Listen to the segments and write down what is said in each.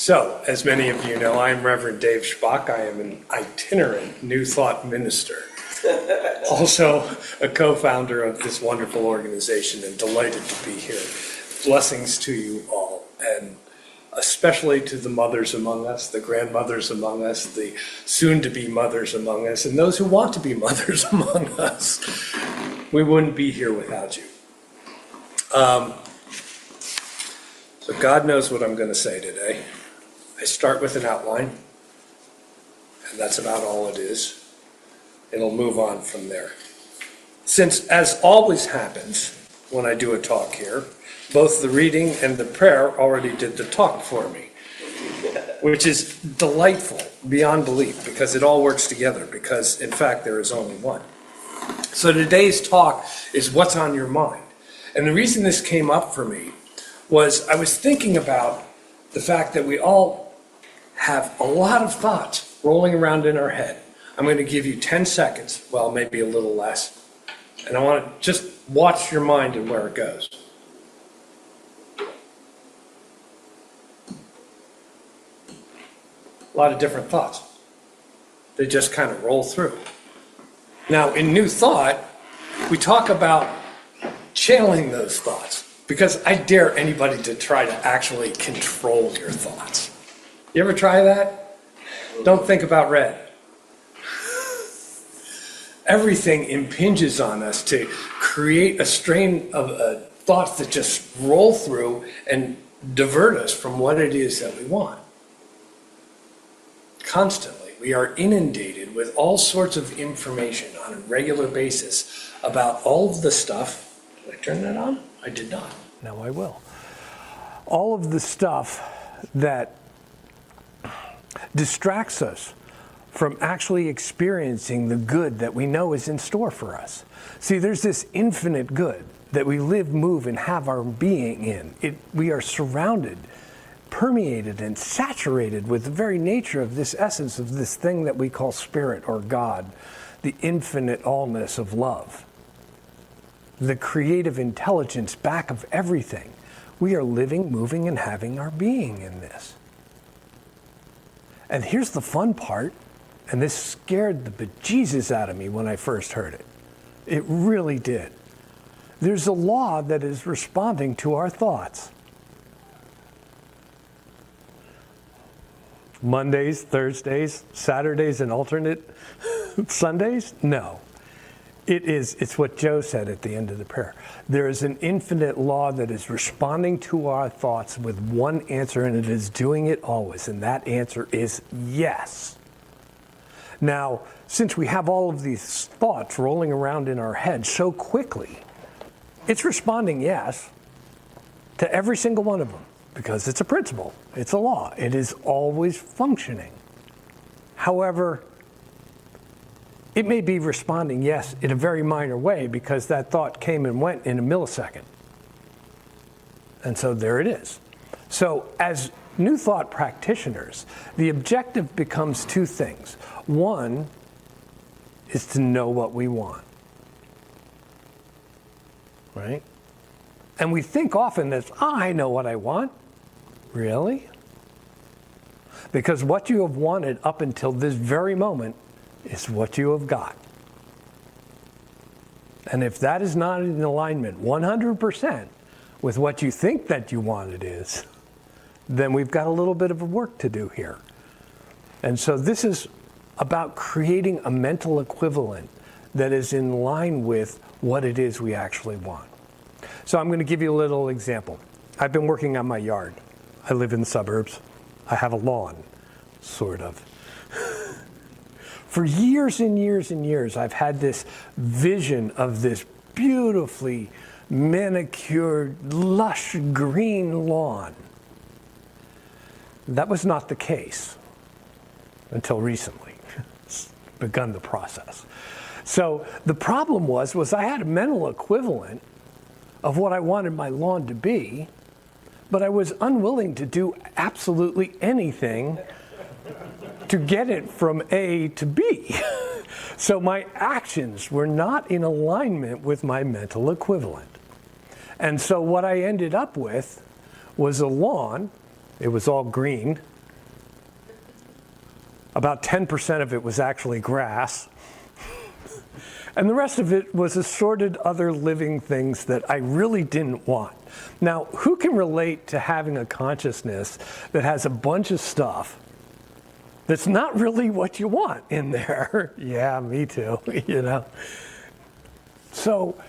So, as many of you know, I'm Reverend Dave Schpok. I am an itinerant New Thought minister, also a co-founder of this wonderful organization, and delighted to be here. Blessings to you all, and especially to the mothers among us, the grandmothers among us, the soon-to-be mothers among us, and those who want to be mothers among us. We wouldn't be here without you. So God knows what I'm going to say today. I start with an outline, and that's about all it is. It'll move on from there. Since, as always happens when I do a talk here, both the reading and the prayer already did the talk for me, which is delightful beyond belief, because it all works together, because in fact there is only one. So today's talk is what's on your mind. And the reason this came up for me was I was thinking about the fact that we all have a lot of thoughts rolling around in our head. I'm going to give you 10 seconds, well, maybe a little less, and I want to just watch your mind and where it goes. A lot of different thoughts. They just kind of roll through. Now, in New Thought, we talk about channeling those thoughts, because I dare anybody to try to actually control your thoughts. You ever try that? Don't think about red. Everything impinges on us to create a strain of thoughts that just roll through and divert us from what it is that we want. Constantly, we are inundated with all sorts of information on a regular basis about all of the stuff. Did I turn that on? I did not. Now I will. All of the stuff that distracts us from actually experiencing the good that we know is in store for us. See, there's this infinite good that we live, move, and have our being in. We are surrounded, permeated, and saturated with the very nature of this essence of this thing that we call spirit or God, the infinite allness of love, the creative intelligence back of everything. We are living, moving, and having our being in this. And here's the fun part, and this scared the bejesus out of me when I first heard it. It really did. There's a law that is responding to our thoughts. Mondays, Thursdays, Saturdays, and alternate Sundays? No. It's what Joe said at the end of the prayer. There is an infinite law that is responding to our thoughts with one answer, and it is doing it always, and that answer is yes. Now, since we have all of these thoughts rolling around in our head so quickly, it's responding yes to every single one of them, because it's a principle, it's a law, it is always functioning. However, it may be responding yes in a very minor way, because that thought came and went in a millisecond. And so there it is. So as New Thought practitioners, the objective becomes two things. One is to know what we want, right? And we think often that, I know what I want. Really? Because what you have wanted up until this very moment is what you have got. And if that is not in alignment 100% with what you think that you want it is, then we've got a little bit of work to do here. And so this is about creating a mental equivalent that is in line with what it is we actually want. So I'm going to give you a little example. I've been working on my yard. I live in the suburbs. I have a lawn, sort of. For years and years and years, I've had this vision of this beautifully manicured, lush green lawn. That was not the case until recently. It's begun the process. So the problem was I had a mental equivalent of what I wanted my lawn to be, but I was unwilling to do absolutely anything to get it from A to B. So my actions were not in alignment with my mental equivalent. And so what I ended up with was a lawn. It was all green, About 10% of it was actually grass. And the rest of it was assorted other living things that I really didn't want. Now, who can relate to having a consciousness that has a bunch of stuff that's not really what you want in there? Yeah, me too, you know. So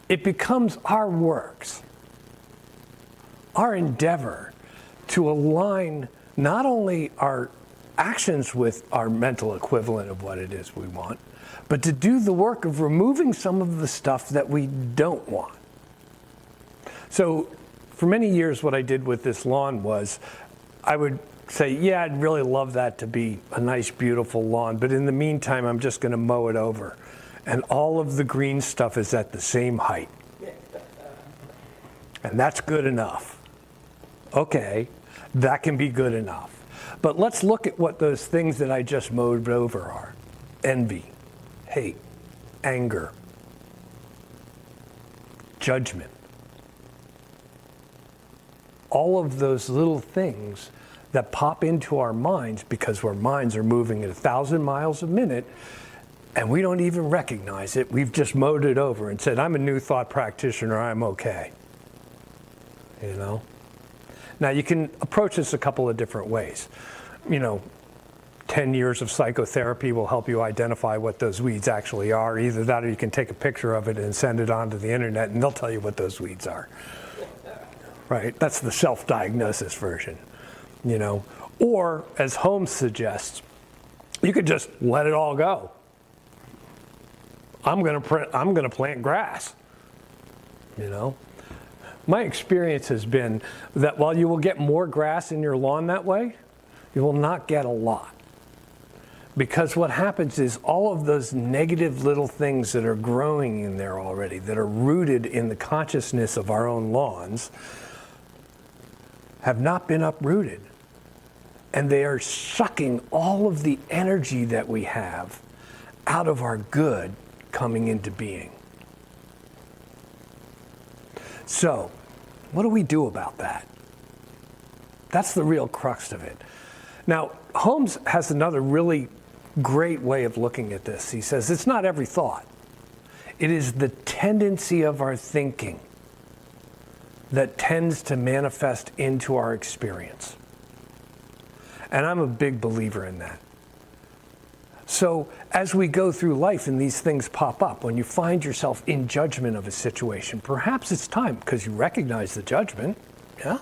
it becomes our works, our endeavor to align not only our actions with our mental equivalent of what it is we want, but to do the work of removing some of the stuff that we don't want. So for many years, what I did with this lawn was I would say, yeah, I'd really love that to be a nice, beautiful lawn, but in the meantime, I'm just going to mow it over. And all of the green stuff is at the same height. And that's good enough. Okay, that can be good enough. But let's look at what those things that I just mowed over are. Envy, hate, anger, judgment. All of those little things that pop into our minds because our minds are moving at 1,000 miles a minute and we don't even recognize it. We've just mowed it over and said, I'm a new thought practitioner, I'm okay. You know? Now you can approach this a couple of different ways. You know, 10 years of psychotherapy will help you identify what those weeds actually are. Either that or you can take a picture of it and send it onto the internet and they'll tell you what those weeds are. Right? That's the self-diagnosis version, you know. Or, as Holmes suggests, you could just let it all go. I'm gonna plant grass, you know. My experience has been that while you will get more grass in your lawn that way, you will not get a lot. Because what happens is all of those negative little things that are growing in there already, that are rooted in the consciousness of our own lawns, have not been uprooted. And they are sucking all of the energy that we have out of our good coming into being. So, what do we do about that? That's the real crux of it. Now, Holmes has another really great way of looking at this. He says it's not every thought. It is the tendency of our thinking that tends to manifest into our experience. And I'm a big believer in that. So as we go through life and these things pop up, when you find yourself in judgment of a situation, perhaps it's time because you recognize the judgment, yeah?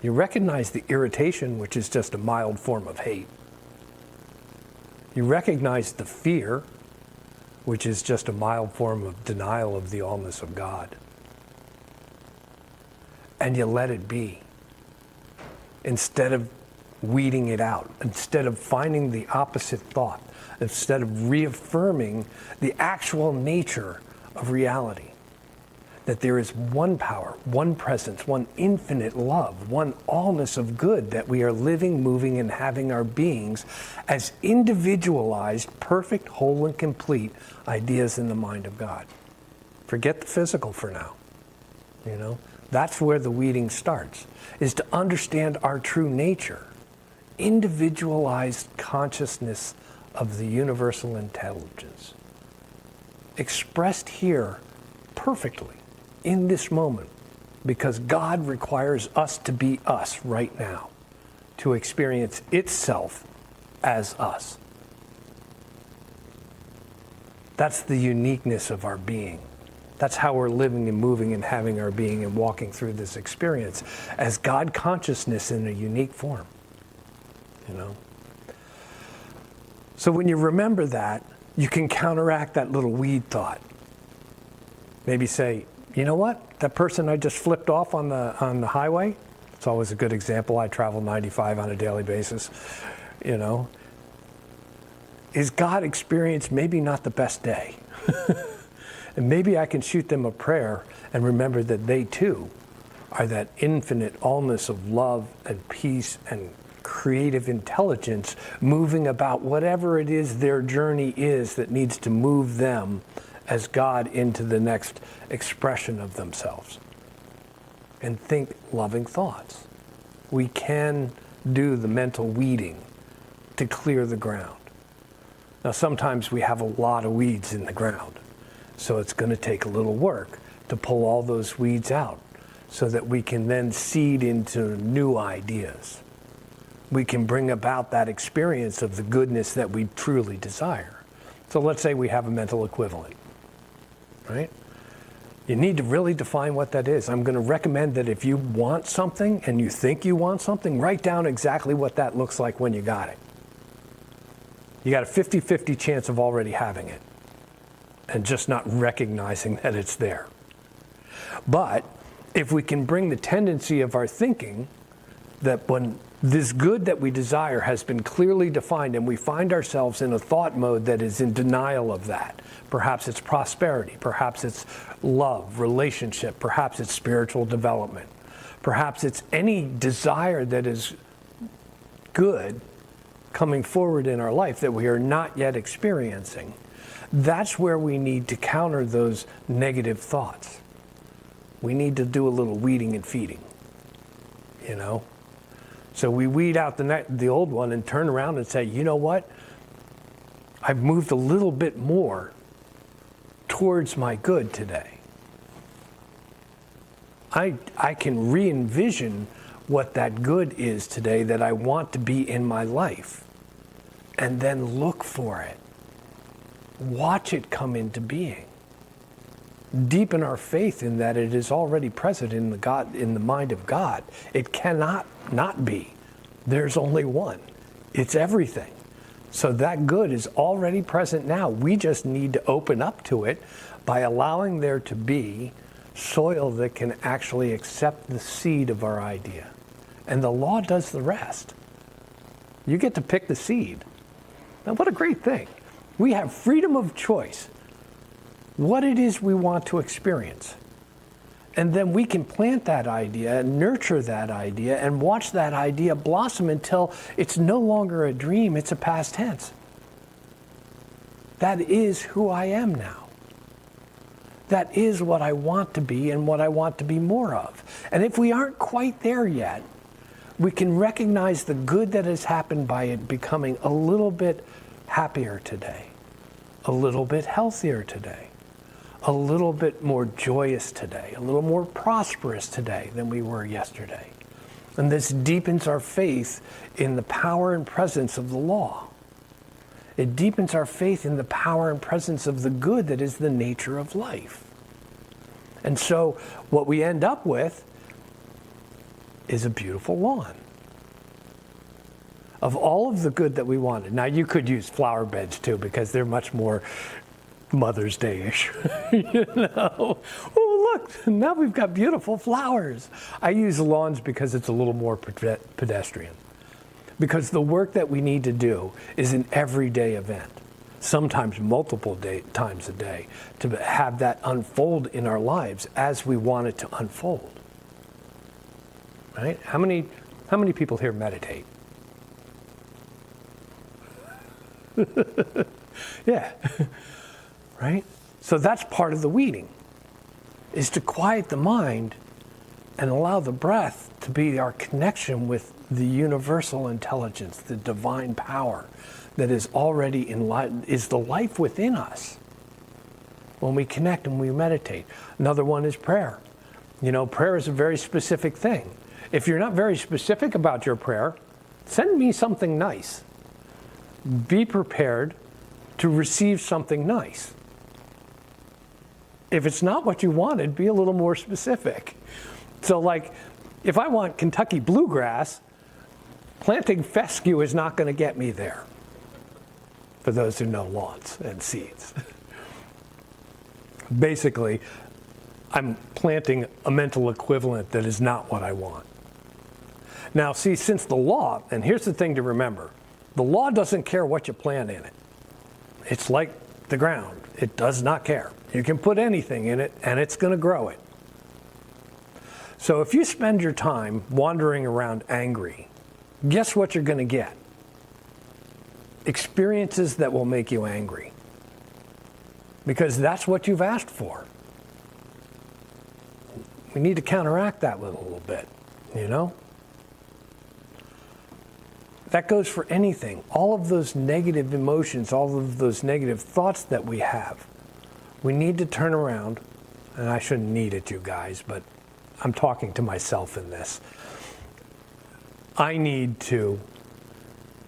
You recognize the irritation, which is just a mild form of hate. You recognize the fear, which is just a mild form of denial of the allness of God. And you let it be. Instead of weeding it out, instead of finding the opposite thought, instead of reaffirming the actual nature of reality. That there is one power, one presence, one infinite love, one allness of good, that we are living, moving, and having our beings as individualized, perfect, whole, and complete ideas in the mind of God. Forget the physical for now, you know? That's where the weeding starts, is to understand our true nature, individualized consciousness of the universal intelligence, expressed here perfectly in this moment, because God requires us to be us right now, to experience itself as us. That's the uniqueness of our being. That's how we're living and moving and having our being and walking through this experience as God consciousness in a unique form, you know? So when you remember that, you can counteract that little weed thought. Maybe say, you know what? That person I just flipped off on the highway, it's always a good example. I travel 95 on a daily basis, you know. Is God experience maybe not the best day? And maybe I can shoot them a prayer and remember that they too are that infinite allness of love and peace and creative intelligence moving about whatever it is their journey is that needs to move them as God into the next expression of themselves. And think loving thoughts. We can do the mental weeding to clear the ground. Now, sometimes we have a lot of weeds in the ground, so it's going to take a little work to pull all those weeds out so that we can then seed into new ideas. We can bring about that experience of the goodness that we truly desire. So let's say we have a mental equivalent, right? You need to really define what that is. I'm going to recommend that if you want something and you think you want something, write down exactly what that looks like when you got it. You got a 50-50 chance of already having it and just not recognizing that it's there. But if we can bring the tendency of our thinking that when this good that we desire has been clearly defined and we find ourselves in a thought mode that is in denial of that, perhaps it's prosperity, perhaps it's love, relationship, perhaps it's spiritual development, perhaps it's any desire that is good coming forward in our life that we are not yet experiencing, that's where we need to counter those negative thoughts. We need to do a little weeding and feeding, you know? So we weed out the old one and turn around and say, you know what? I've moved a little bit more towards my good today. I can re-envision what that good is today that I want to be in my life, and then look for it. Watch it come into being. Deepen our faith in that it is already present in the mind of God. It cannot not be. There's only one. It's everything. So that good is already present now. We just need to open up to it by allowing there to be soil that can actually accept the seed of our idea. And the law does the rest. You get to pick the seed. Now, what a great thing. We have freedom of choice. What it is we want to experience. And then we can plant that idea and nurture that idea and watch that idea blossom until it's no longer a dream, it's a past tense. That is who I am now. That is what I want to be and what I want to be more of. And if we aren't quite there yet, we can recognize the good that has happened by it becoming a little bit happier today, a little bit healthier today, a little bit more joyous today, a little more prosperous today than we were yesterday. And this deepens our faith in the power and presence of the law. It deepens our faith in the power and presence of the good that is the nature of life. And so what we end up with is a beautiful lawn of all of the good that we wanted. Now, you could use flower beds too, because they're much more Mother's Day-ish, you know. Oh, look, now we've got beautiful flowers. I use lawns because it's a little more pedestrian. Because the work that we need to do is an everyday event, sometimes multiple times a day, to have that unfold in our lives as we want it to unfold. Right? How many people here meditate? Yeah. Right? So that's part of the weeding, is to quiet the mind and allow the breath to be our connection with the universal intelligence, the divine power that is already is the life within us when we connect and we meditate. Another one is prayer. You know, prayer is a very specific thing. If you're not very specific about your prayer, send me something nice. Be prepared to receive something nice. If it's not what you wanted, be a little more specific. So like, if I want Kentucky bluegrass, planting fescue is not going to get me there, for those who know lawns and seeds. Basically, I'm planting a mental equivalent that is not what I want. Now, see, since the law, and here's the thing to remember, the law doesn't care what you plant in it. It's like the ground. It does not care. You can put anything in it, and it's going to grow it. So if you spend your time wandering around angry, guess what you're going to get? Experiences that will make you angry. Because that's what you've asked for. We need to counteract that a little bit, you know? That goes for anything. All of those negative emotions, all of those negative thoughts that we have, we need to turn around, and I shouldn't need it, you guys, but I'm talking to myself in this. I need to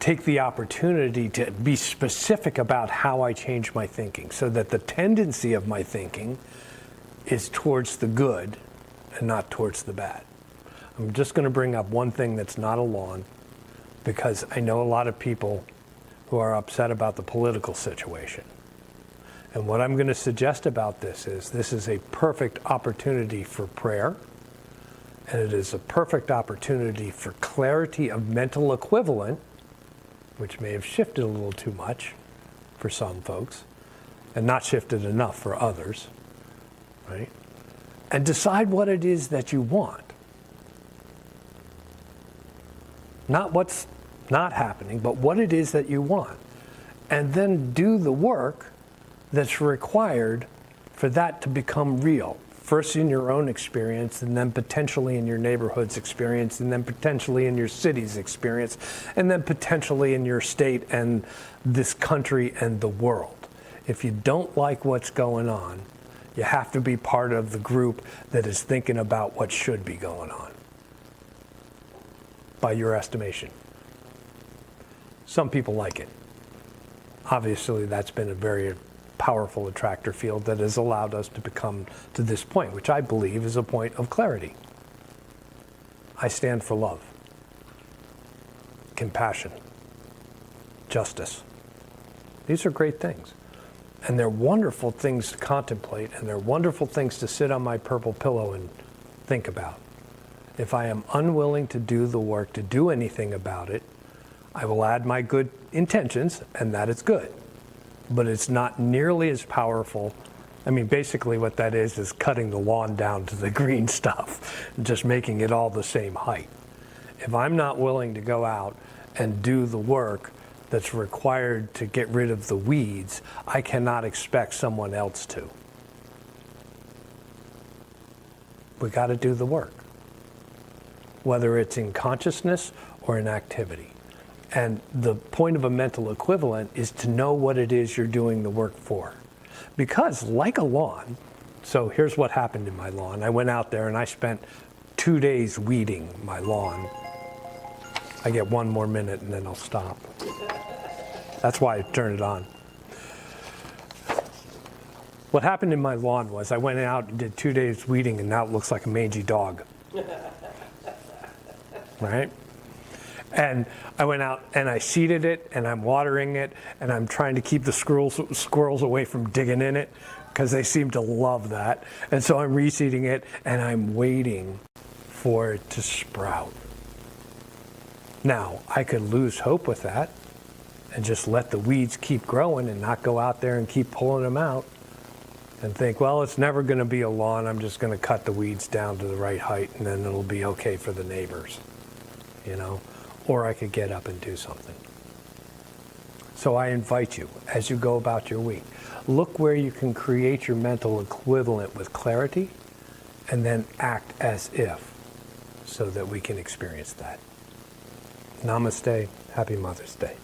take the opportunity to be specific about how I change my thinking so that the tendency of my thinking is towards the good and not towards the bad. I'm just going to bring up one thing that's not a lawn, because I know a lot of people who are upset about the political situation. And what I'm going to suggest about this is a perfect opportunity for prayer, and it is a perfect opportunity for clarity of mental equivalent, which may have shifted a little too much for some folks, and not shifted enough for others, right? And decide what it is that you want. Not what's not happening, but what it is that you want. And then do the work that's required for that to become real. First in your own experience, and then potentially in your neighborhood's experience, and then potentially in your city's experience, and then potentially in your state and this country and the world. If you don't like what's going on, you have to be part of the group that is thinking about what should be going on, by your estimation. Some people like it. Obviously, that's been a very powerful attractor field that has allowed us to become to this point, which I believe is a point of clarity. I stand for love, compassion, justice. These are great things. And they're wonderful things to contemplate, and they're wonderful things to sit on my purple pillow and think about. If I am unwilling to do the work, to do anything about it, I will add my good intentions, and that is good. But it's not nearly as powerful. I mean, basically what that is cutting the lawn down to the green stuff, and just making it all the same height. If I'm not willing to go out and do the work that's required to get rid of the weeds, I cannot expect someone else to. We got to do the work, whether it's in consciousness or in activity. And the point of a mental equivalent is to know what it is you're doing the work for. Because like a lawn, so here's what happened in my lawn. I went out there and I spent 2 days weeding my lawn. I get 1 more minute and then I'll stop. That's why I turned it on. What happened in my lawn was I went out and did 2 days weeding, and now it looks like a mangy dog. Right? And I went out and I seeded it, and I'm watering it, and I'm trying to keep the squirrels away from digging in it, because they seem to love that. And so I'm reseeding it, and I'm waiting for it to sprout. Now, I could lose hope with that and just let the weeds keep growing and not go out there and keep pulling them out and think, well, it's never going to be a lawn. I'm just going to cut the weeds down to the right height, and then it'll be okay for the neighbors, you know? Or I could get up and do something. So I invite you, as you go about your week, look where you can create your mental equivalent with clarity, and then act as if, so that we can experience that. Namaste. Happy Mother's Day.